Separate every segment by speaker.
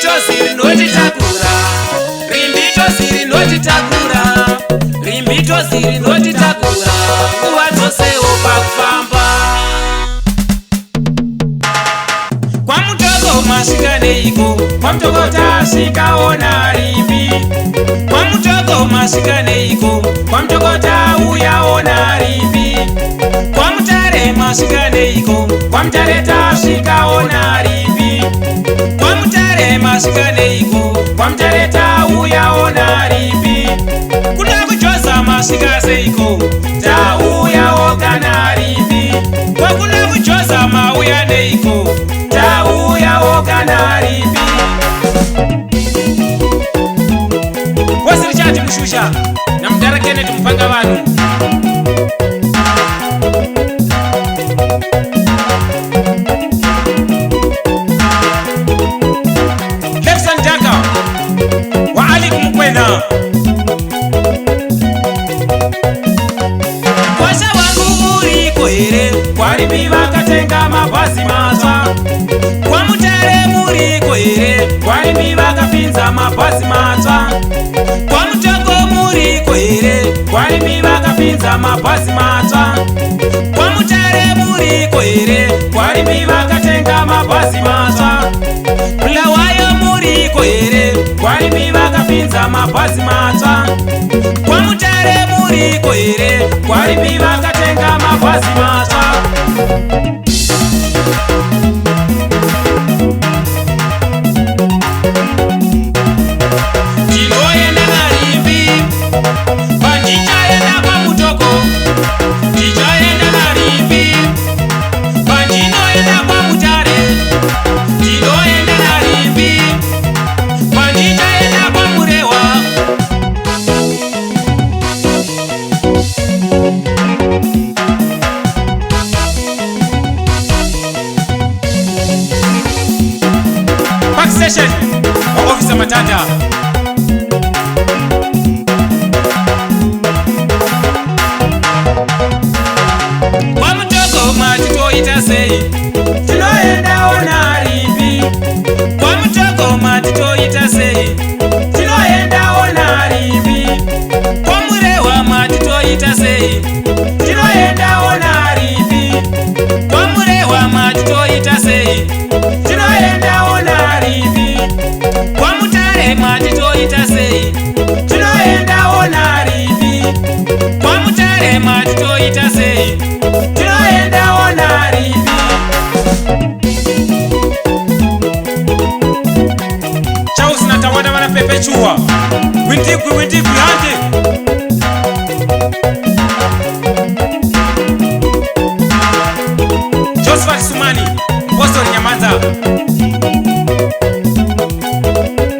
Speaker 1: tozi rinotitakura, rimbi tozi rinotitakura, rimbi tozi rinotitakura, nguva dzosewo pakufamba. Kwamutoko masvika neiko, kwamutoko tasvikaona rimbi. Kwamutoko masvika neiko, kwamutoko tauyaona rimbi. Kwamutare masvika neiko, kwamutare tasvikaona rimbi. Kwamutare masvika neiko, kwamutare tauyaona rimbi. Kuna kuchoza masvika seiko, tauyawo kana rimbi. Kwakuna kuchoza mauya neiko, tauyawo kana rimbi. Wasiri chati mushusha na mdarakene tumpanga vanhu. Lefsan Daka wa Ali Mkwena. Kwasha wangu uriko here, kwarimbi vakatenga mabhazi matsva. Kwamutare muriko here, kwarimbi vakapinza mabhazi matsva. Kwamutoko muriko here, kwarimbi vakapinza mabhazi matsva. Kwamutare muriko here, kwarimbi vakatenga mabhazi matsva. Bulawayo muriko here, kwarimbi vakapinza mabhazi matsva. Kwamutare muriko here, kwarimbi vakatenga mabhazi matsva. Session wa Officer Matata. Kwamutoko matitoita sei, tinoenda ona rimbi. Kwamutoko matitoita sei, tinoenda ona rimbi. Kwamurewa matitoita sei, tinoenda ona rimbi. Kwamurewa matitoita sei, tinoenda ona rimbi. Kwamutare matitoita sei, tinoenda ona rimbi. Kwamutare matitoita sei, tinoenda ona rimbi. Chausi na tawada wana pepechua, windikwi hande. Josephat Sumani, Boston Nyamanza.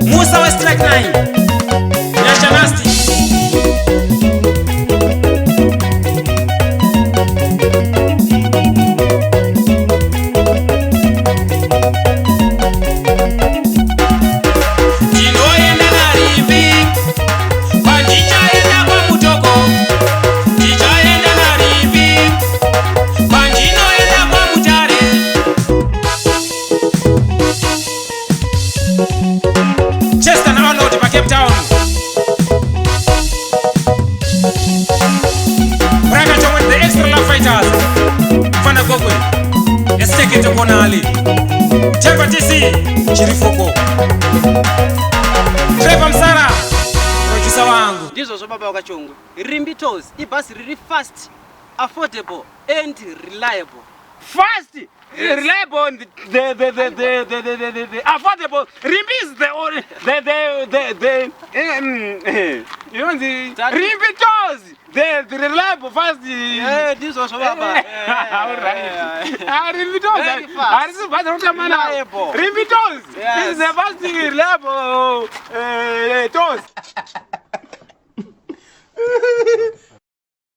Speaker 1: Musa wa Strike 9, Nyasha Nasty. Tinoenda na rimbi, pandichaenda kwa mutoko. Tichaenda na rimbi, pandinoenda kwa mutare. Chester na Arnold pa Cape Town. Kachongwe, the extra love fighters. Fana Gogwe, Esteke Tokona Ali. Chemba TC, Chirifoko. Trevor Msara, producer wangu.
Speaker 2: Ndizo zo baba wa Kachongwe. Rimbi tours, ibasi riri fast, affordable and reliable.
Speaker 1: Fast, reliable, and the affordable. Rimbi is the you know the Rimbi tours, the reliable fast.
Speaker 2: Ndizo zo baba.
Speaker 1: All right. Rimbi tours. Rimbi tours. This is the fast reliable tours.